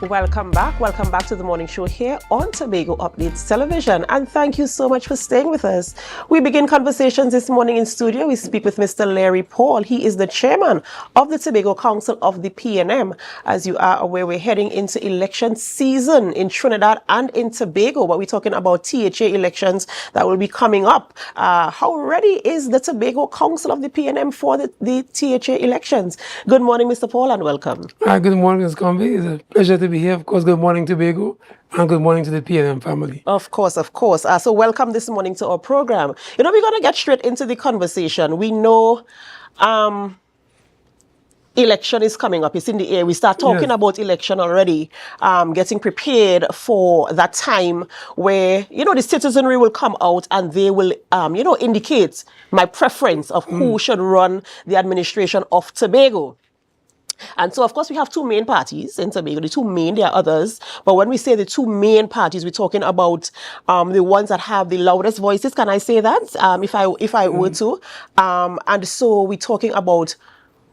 Welcome back to the morning show here on Tobago Updates Television, and thank you so much for staying with us. We begin conversations this morning in studio. We speak with Mr. Learie Paul. He is the chairman of the Tobago Council of the PNM. As you are aware, we're heading into election season in Trinidad and in Tobago, but we're talking about THA elections that will be coming up. How ready is the Tobago Council of the PNM for the THA elections? Good morning, Mr. Paul, and welcome. Good morning, Ms. Combie. It's a pleasure to be here. Of course, good morning, Tobago, and good morning to the PNM family. Of course. So welcome this morning to our program. We're going to get straight into the conversation. We know election is coming up. It's in the air. We start talking about election already, getting prepared for that time where, the citizenry will come out and they will, indicate my preference of who should run the administration of Tobago. And so, of course, we have two main parties in Tobago. The two main, there are others. But when we say the two main parties, we're talking about the ones that have the loudest voices. Can I say that? If I were to. And so we're talking about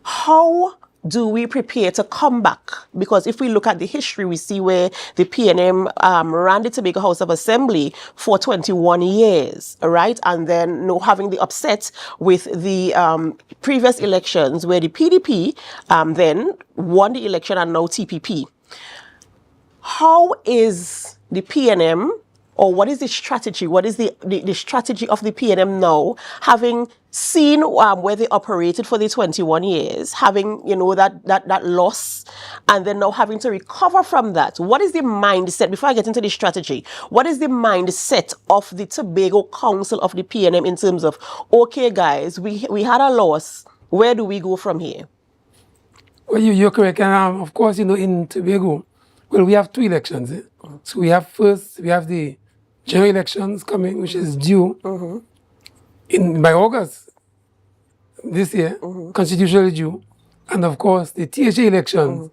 how do we prepare to come back? Because if we look at the history, we see where the PNM ran the Tobago House of Assembly for 21 years, right? And then having the upset with the previous elections where the PDP then won the election and now TPP. How is the PNM, or what is the strategy? What is the strategy of the PNM now, having seen where they operated for the 21 years, having, that loss, and then now having to recover from that? What is the mindset, before I get into the strategy, what is the mindset of the Tobago Council of the PNM in terms of, okay, guys, we had a loss, where do we go from here? Well, you're correct. And of course, in Tobago, well, we have two elections. So we have the general elections coming, which is due by August this year, constitutionally due. And of course, the THA elections,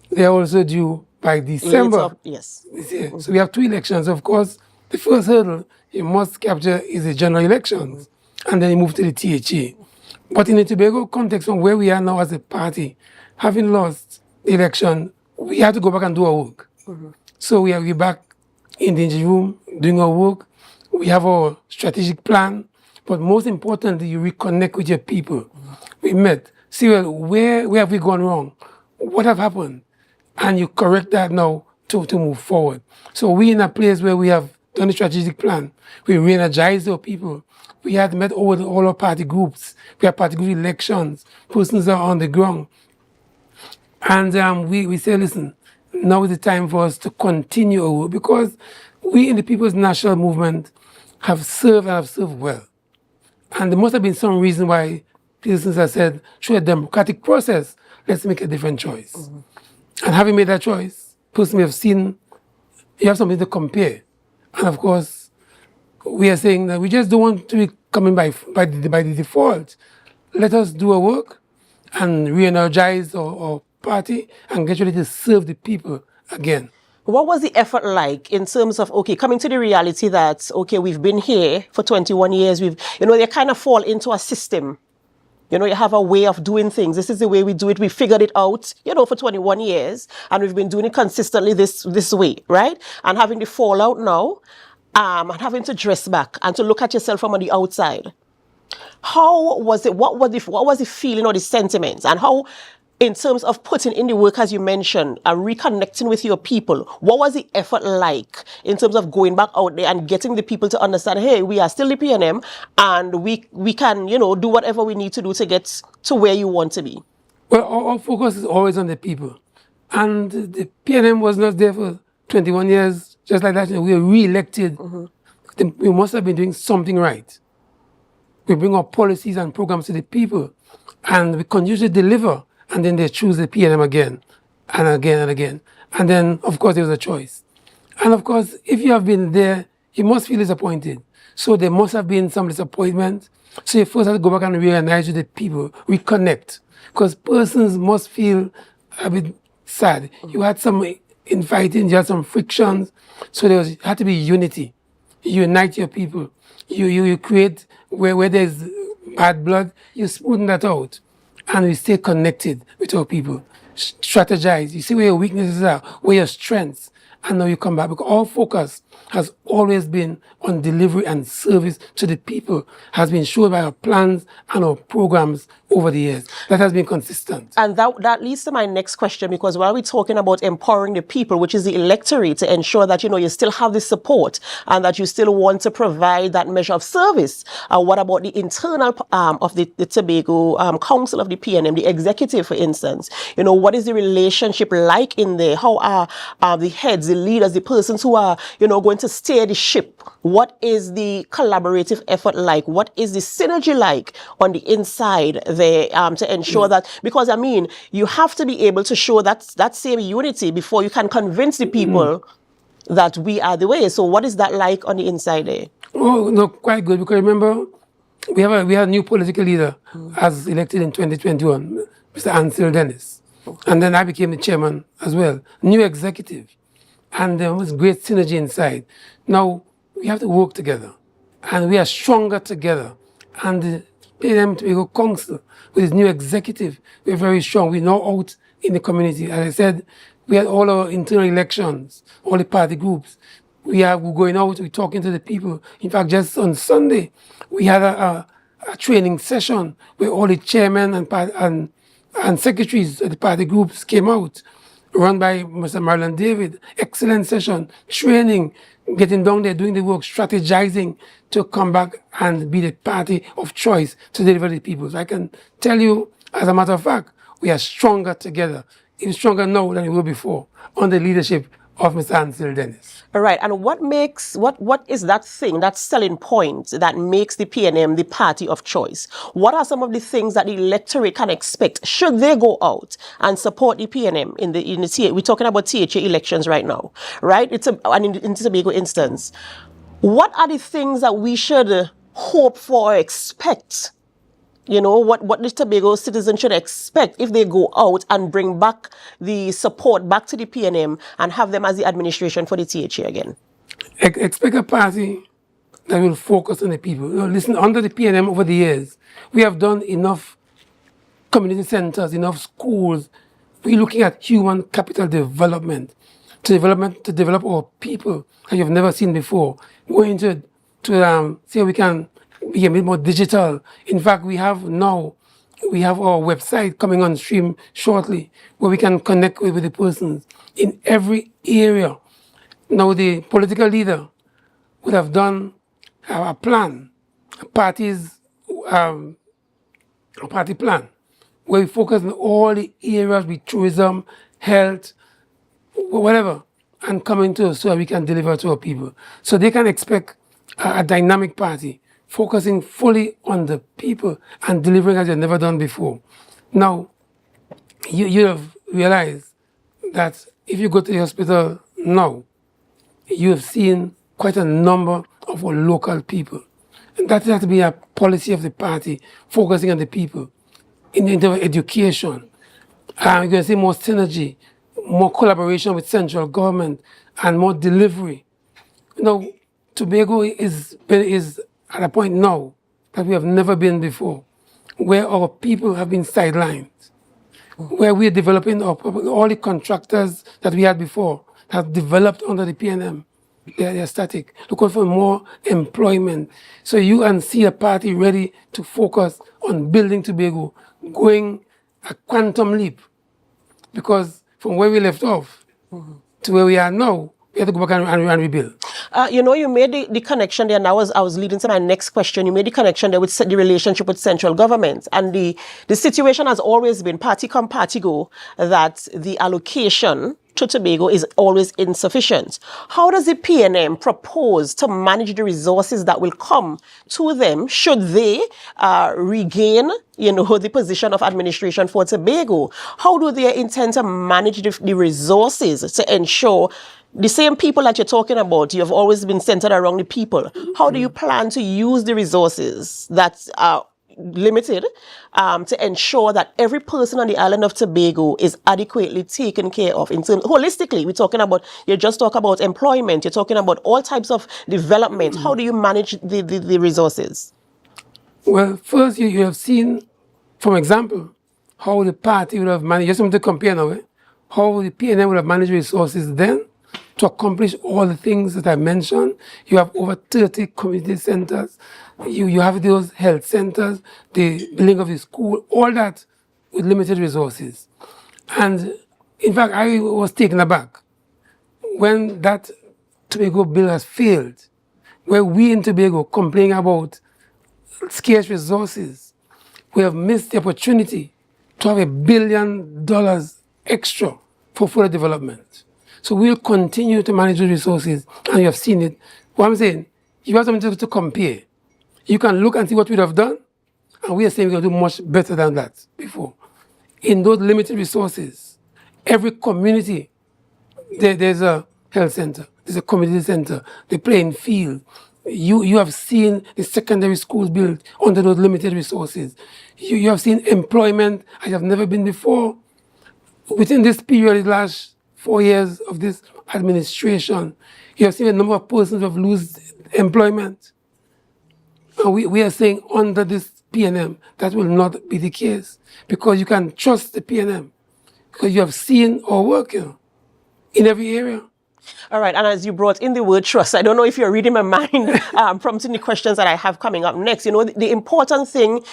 they are also due by December this year. So we have two elections. Of course, the first hurdle you must capture is the general elections, and then you move to the THA. But in the Tobago context, from where we are now as a party, having lost the election, we have to go back and do our work. So we're back in the engine room doing our work. We have our strategic plan, but most importantly, you reconnect with your people. We met, see, well, where have we gone wrong? What have happened? And you correct that now to move forward. So we're in a place where we have done a strategic plan. We re-energized our people. We had met all our party groups. We have party group elections. Persons are on the ground. And we say, listen, now is the time for us to continue our work, because we in the People's National Movement have served well. And there must have been some reason why persons have said, through a democratic process, let's make a different choice. And having made that choice, persons have seen, you have something to compare. And of course, we are saying that we just don't want to be coming by the default. Let us do our work and re-energize our party and get ready to serve the people again. What was the effort like in terms of, coming to the reality that, we've been here for 21 years, they kind of fall into a system. You have a way of doing things. This is the way we do it. We figured it out, for 21 years, and we've been doing it consistently this way, right? And having the fallout now, and having to dress back and to look at yourself from on the outside. How was it? What was the feeling or the sentiments? And how, in terms of putting in the work, as you mentioned, and reconnecting with your people, what was the effort like in terms of going back out there and getting the people to understand, hey, we are still the PNM, and we can, do whatever we need to do to get to where you want to be? Well, our focus is always on the people. And the PNM was not there for 21 years, just like that. We were re-elected. We must have been doing something right. We bring our policies and programs to the people, and we continue to deliver. And then they choose the PNM again and again and again. And then, of course, there was a choice. And of course, if you have been there, you must feel disappointed. So there must have been some disappointment. So you first have to go back and reunite with the people, reconnect. Because persons must feel a bit sad. You had some infighting, you had some frictions. So there had to be unity. You unite your people. You create, where there's bad blood, you smoothen that out. And we stay connected with our people. strategize. You see where your weaknesses are, where your strengths, and now you come back. Because our focus has always been on delivery and service to the people, has been shown by our plans and our programs over the years. That has been consistent. And that leads to my next question, because while we're talking about empowering the people, which is the electorate, to ensure that, you still have the support and that you still want to provide that measure of service, what about the internal of the Tobago Council of the PNM, the executive, for instance? What is the relationship like in there? How are the heads, the leaders, the persons who are, going to steer the ship? What is the collaborative effort like? What is the synergy like on the inside there to ensure that, because you have to be able to show that same unity before you can convince the people that we are the way. So what is that like on the inside there? Oh, no, quite good, because remember, we have a new political leader as elected in 2021, Mr. Ansel Dennis. And then I became the chairman as well, new executive. And there was great synergy inside. Now, we have to work together, and we are stronger together. And the PNM Tobago Council, with its new executive, we're very strong. We're now out in the community. As I said, we had all our internal elections, all the party groups. We're going out, we're talking to the people. In fact, just on Sunday, we had a training session where all the chairmen and secretaries of the party groups came out, run by Mr. Marlon David. Excellent session, training, getting down there, doing the work, strategizing to come back and be the party of choice to deliver the people. So I can tell you, as a matter of fact, we are stronger together, even stronger now than we were before, under the leadership of Mr. Ansel Dennis. All right. And what is that thing, that selling point that makes the PNM the party of choice? What are some of the things that the electorate can expect should they go out and support the PNM in the THA? We're talking about THA elections right now, right? In the Tobago instance. What are the things that we should hope for or expect? What the Tobago citizens should expect if they go out and bring back the support back to the PNM and have them as the administration for the THA again? Expect a party that will focus on the people. Listen, under the PNM over the years, we have done enough community centers, enough schools. We're looking at human capital development to develop our people that you've never seen before. We're going to see how we can be a bit more digital. In fact, we have our website coming on stream shortly, where we can connect with the persons in every area. Now, the political leader would have done a plan, a party plan, where we focus on all the areas with tourism, health, whatever, and coming to us so that we can deliver to our people. So they can expect a dynamic party, focusing fully on the people and delivering as you've never done before. Now, you have realized that if you go to the hospital now, you have seen quite a number of our local people. And that has to be a policy of the party, focusing on the people in terms of education. You're going to see more synergy, more collaboration with central government, and more delivery. Tobago is at a point now that we have never been before, where our people have been sidelined, where we're developing all the contractors that we had before have developed under the PNM. They're static, looking for more employment. So you can see a party ready to focus on building Tobago, going a quantum leap, because from where we left off to where we are now, we have to go back and rebuild. You made the connection there, and I was leading to my next question. You made the connection there with the relationship with central government. And the situation has always been, party come, party go, that the allocation to Tobago is always insufficient. How does the PNM propose to manage the resources that will come to them should they regain, the position of administration for Tobago? How do they intend to manage the resources to ensure the same people that you're talking about, you've always been centered around the people? How do you plan to use the resources that are limited to ensure that every person on the island of Tobago is adequately taken care of in terms holistically? We're talking about, you just talk about employment, you're talking about all types of development. How do you manage the resources? Well, first you have seen, for example, how the party would have managed, just to compare now, how the PNM would have managed resources then to accomplish all the things that I mentioned. You have over 30 community centers. You have those health centers, the building of the school, all that with limited resources. And in fact, I was taken aback when that Tobago bill has failed, where we in Tobago complain about scarce resources. We have missed the opportunity to have $1 billion extra for further development. So we'll continue to manage the resources, and you have seen it. What I'm saying, you have something to compare. You can look and see what we have done, and we are saying we're going to do much better than that before. In those limited resources, every community, there's a health center, there's a community center, the playing field. You have seen the secondary schools built under those limited resources. You have seen employment as have never been before. Within this period, the last 4 years of this administration, you have seen a number of persons who have lost employment. And we are saying under this PNM, that will not be the case, because you can trust the PNM, because you have seen our work in every area. All right, and as you brought in the word trust, I don't know if you're reading my mind, prompting the questions that I have coming up next. You know, the important thing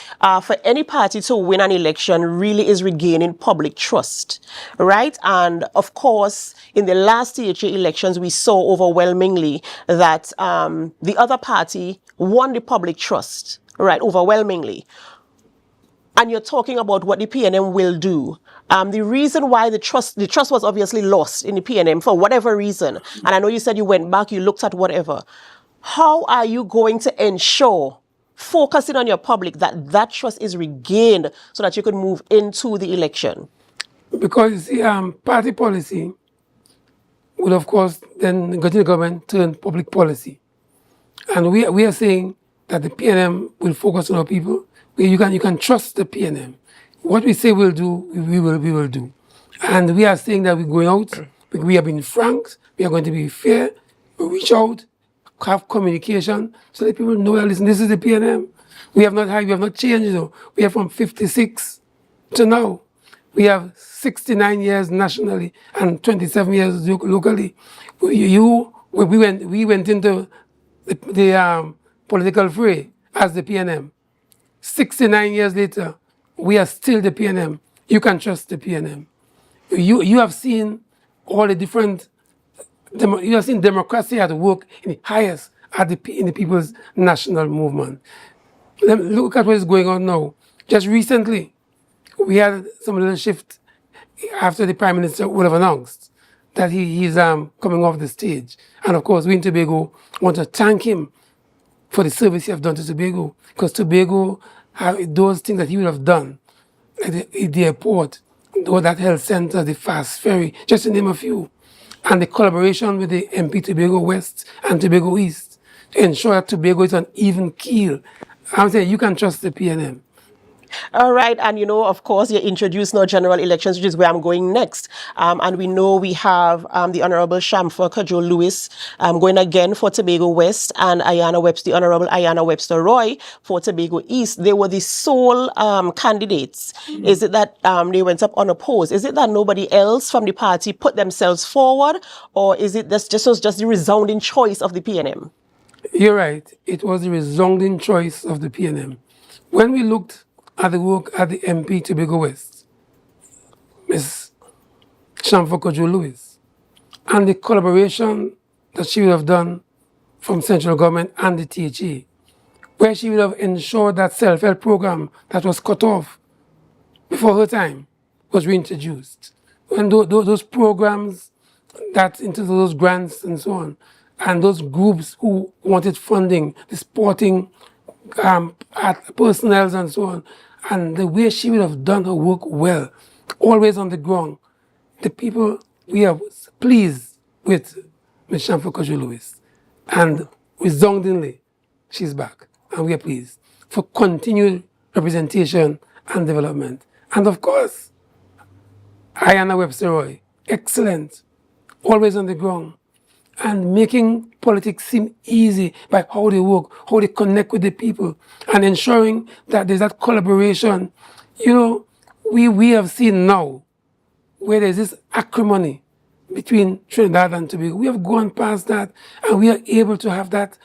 for any party to win an election really is regaining public trust, right? And of course, in the last THA elections, we saw overwhelmingly that the other party won the public trust, right, overwhelmingly. And you're talking about what the PNM will do. The reason why the trust was obviously lost in the PNM for whatever reason, and I know you said you went back, you looked at whatever. How are you going to ensure, focusing on your public, that that trust is regained so that you can move into the election? Because party policy will, of course, then go to the government, turn public policy. And we are saying that the PNM will focus on our people. You can trust the PNM. What we say we'll do, we will do. And we are saying that we're going out, we are being frank, we are going to be fair, we reach out, have communication, so that people know that, listen, this is the PNM. We have not changed, We are from 56 to now. We have 69 years nationally and 27 years locally. We went into the political fray as the PNM. 69 years later, we are still the PNM. You can trust the PNM. You have seen all the different, you have seen democracy at work in the highest in the People's National Movement. Look at what is going on now. Just recently, we had some little shift after the Prime Minister would have announced that he's coming off the stage. And of course, we in Tobago want to thank him for the service he has done to Tobago, because Tobago have those things that he would have done at the airport, or that health center, the fast ferry, just to name a few, and the collaboration with the MP Tobago West and Tobago East to ensure that Tobago is on even keel. I'm saying you can trust the PNM. All right, and of course, you introduced now general elections, which is where I'm going next. And we know we have the Honorable Shamfor Cudjoe Lewis going again for Tobago West, and the Honorable Adanna Webster Roy for Tobago East. They were the sole candidates. Mm-hmm. Is it that they went up unopposed? Is it that nobody else from the party put themselves forward, or is it just the resounding choice of the PNM? You're right. It was the resounding choice of the PNM. When we looked at the work at the MP Tobago West, Ms. Shamfor Cudjoe Lewis, and the collaboration that she would have done from central government and the THA, where she would have ensured that self-help program that was cut off before her time was reintroduced. And those programs that into those grants and so on, and those groups who wanted funding, the sporting personnel and so on, and the way she would have done her work well, always on the ground. The people, we are pleased with Ms. Shamfor Cudjoe Lewis, and resoundingly, she's back, and we are pleased for continued representation and development. And of course, Adanna Webster Roy, excellent, always on the ground, and making politics seem easy by how they work, how they connect with the people, and ensuring that there's that collaboration. we have seen now where there's this acrimony between Trinidad and Tobago. We have gone past that, and we are able to have that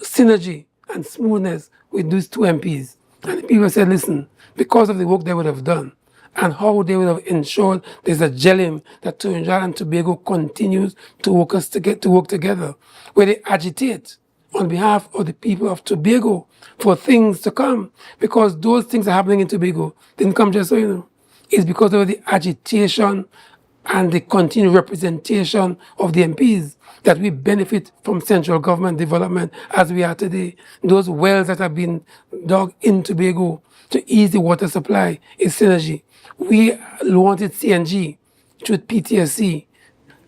synergy and smoothness with these two MPs. And people said, listen, because of the work they would have done and how they would have ensured there's a gelling that Trinidad and Tobago continues to work together, where they agitate on behalf of the people of Tobago for things to come, because those things are happening in Tobago didn't come just so, you know. It's because of the agitation and the continued representation of the MPs that we benefit from central government development as we are today. Those wells that have been dug in Tobago to ease the water supply is synergy. We wanted CNG through PTSC,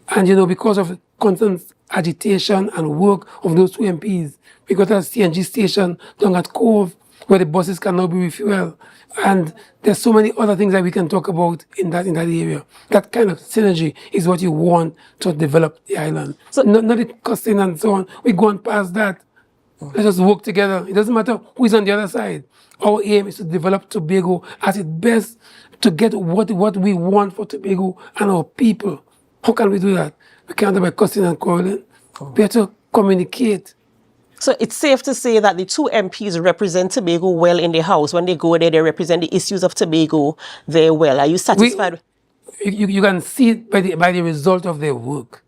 and you know, because of constant agitation and work of those two MPs, we got a CNG station down at Cove where the buses can now be refueled. And there's so many other things that we can talk about in that area. That kind of synergy is what you want to develop the island. So not the costing and so on. We go on past that. Let us work together. It doesn't matter who is on the other side. Our aim is to develop Tobago at its best, to get what we want for Tobago and our people. How can we do that? We can't do it by cussing and quarreling. We have to communicate. So it's safe to say that the two MPs represent Tobago well in the House. When they go there, they represent the issues of Tobago there well. Are you satisfied? You can see it by the result of their work.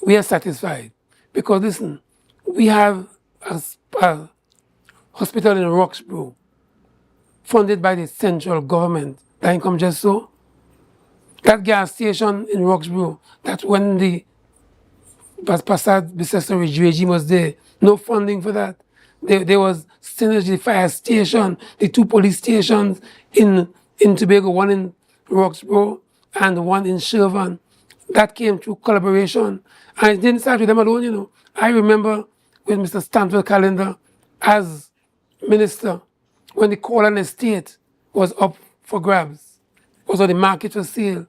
We are satisfied. Because listen, we have a hospital in Roxborough funded by the central government. That income just so. That gas station in Roxborough, that when the Passad Bicester regime was there, no funding for that. There was Synergy Fire Station, the two police stations in Tobago, one in Roxborough and one in Shervan. That came through collaboration. And it didn't start with them alone, you know. I remember with Mr. Stanford Calendar as minister, when the Colan estate was up for grabs, was on the market for sale.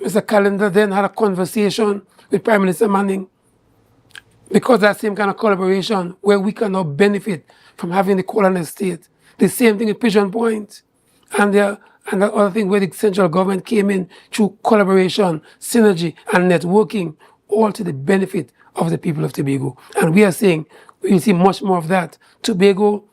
Mr. Calendar then had a conversation with Prime Minister Manning, because that same kind of collaboration where we can now benefit from having the Colan estate. The same thing with Pigeon Point. And that other thing where the central government came in through collaboration, synergy, and networking, all to the benefit of the people of Tobago. And we are saying we will see much more of that. Tobago,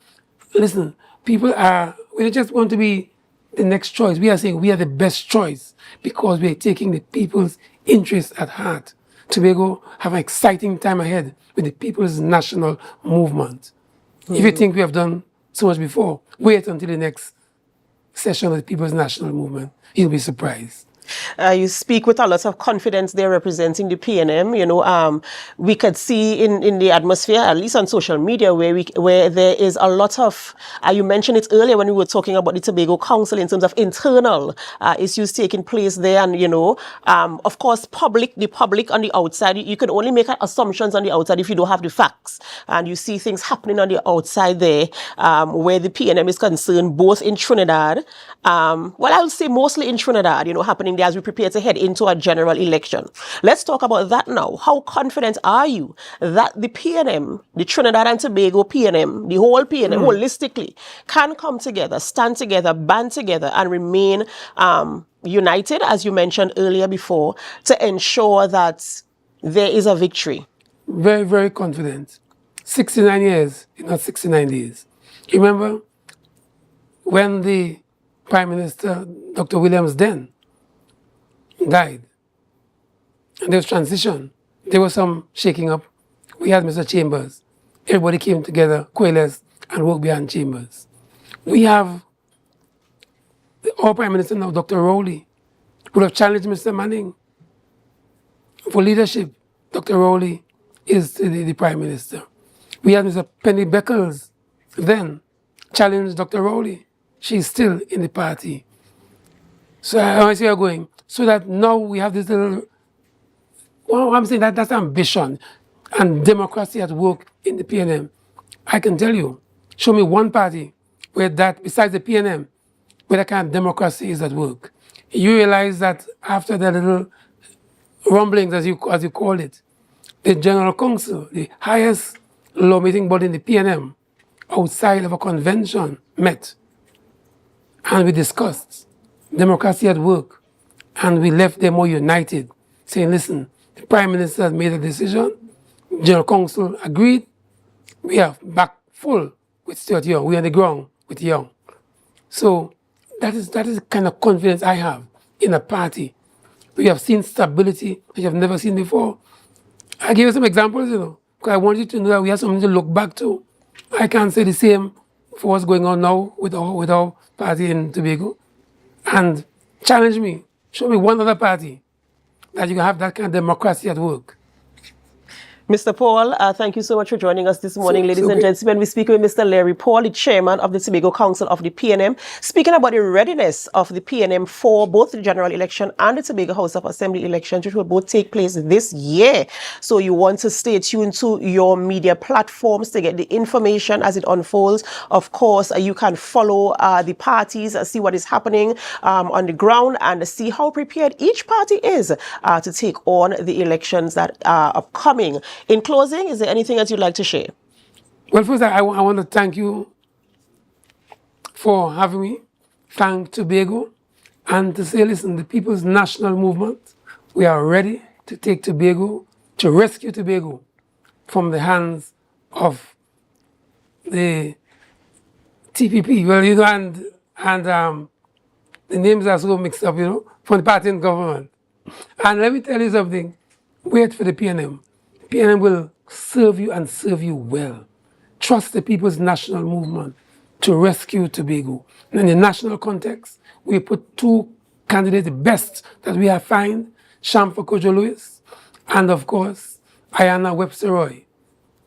listen, we don't just want to be the next choice. We are saying we are the best choice because we are taking the people's interests at heart. Tobago have an exciting time ahead with the People's National Movement. If you think we have done so much before, wait until the next session of the People's National Movement. You'll be surprised. You speak with a lot of confidence there representing the PNM. You know, we could see in the atmosphere, at least on social media, where there is a lot of, you mentioned it earlier when we were talking about the Tobago Council in terms of internal issues taking place there. And, you know, of course, the public on the outside, you can only make assumptions on the outside if you don't have the facts. And you see things happening on the outside there where the PNM is concerned, both in Trinidad, well, I would say mostly in Trinidad, you know, happening as we prepare to head into a general election. Let's talk about that now. How confident are you that the PNM, the Trinidad and Tobago PNM, the whole PNM, holistically, can come together, stand together, band together, and remain united, as you mentioned earlier before, to ensure that there is a victory? Very, very confident. 69 years, not 69 days. You remember when the Prime Minister, Dr. Williams then, died, and there was transition. There was some shaking up. We had Mr. Chambers. Everybody came together, coalesced, and worked behind Chambers. We have our Prime Minister now, Dr. Rowley, who have challenged Mr. Manning for leadership. Dr. Rowley is the Prime Minister. We had Mr. Penny Beckles then challenged Dr. Rowley. She's still in the party. So I see we are going. So that now we have this little, well, I'm saying that's ambition and democracy at work in the PNM. I can tell you, show me one party where that, besides the PNM, where that kind of democracy is at work. You realize that after the little rumblings, as you call it, the General Council, the highest law-making body in the PNM, outside of a convention, met. And we discussed democracy at work, and we left them more united, saying, listen, the Prime Minister has made a decision, General Council agreed, we are back full with Stuart Young, we're on the ground with Young. So that is the kind of confidence I have in a party. We have seen stability that you have never seen before. I give you some examples, because I want you to know that we have something to look back to. I can't say the same for what's going on now with our party in Tobago. And challenge me, show me one other party that you can have that kind of democracy at work. Mr. Paul, thank you so much for joining us this morning, ladies and gentlemen. We're speaking with Mr. Learie Paul, the chairman of the Tobago Council of the PNM, speaking about the readiness of the PNM for both the general election and the Tobago House of Assembly elections, which will both take place this year. So you want to stay tuned to your media platforms to get the information as it unfolds. Of course, you can follow the parties, see what is happening on the ground, and see how prepared each party is to take on the elections that are upcoming. In closing, is there anything that you'd like to share? Well, first, I want to thank you for having me, thank Tobago, and to say, listen, the People's National Movement, we are ready to take Tobago, to rescue Tobago from the hands of the TPP. Well, and the names are so mixed up, from the party in government. And let me tell you something, wait for the PNM. PNM will serve you and serve you well. Trust the People's National Movement to rescue Tobago. And in the national context, we put two candidates, the best that we have found, Shamfa Kojo-Lewis, and of course, Adanna Webster-Roy.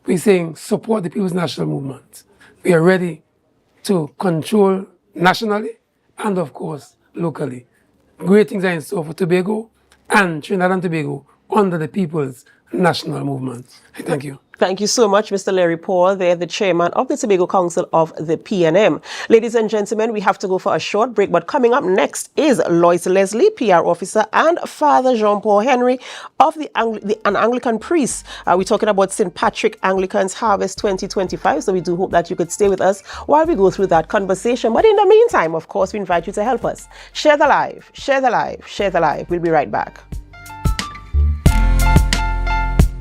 We're saying support the People's National Movement. We are ready to control nationally and of course, locally. Great things are in store for Tobago and Trinidad and Tobago under the People's National Movement. Thank you. Thank you so much, Mr. Learie Paul. They're the chairman of the Tobago Council of the PNM. Ladies and gentlemen, we have to go for a short break, but coming up next is Lois Leslie, PR officer, and Father Jean-Paul Henry of an Anglican priest. We're talking about St. Patrick Anglican's Harvest 2025, so we do hope that you could stay with us while we go through that conversation. But in the meantime, of course, we invite you to help us. Share the live, share the live, share the live. We'll be right back.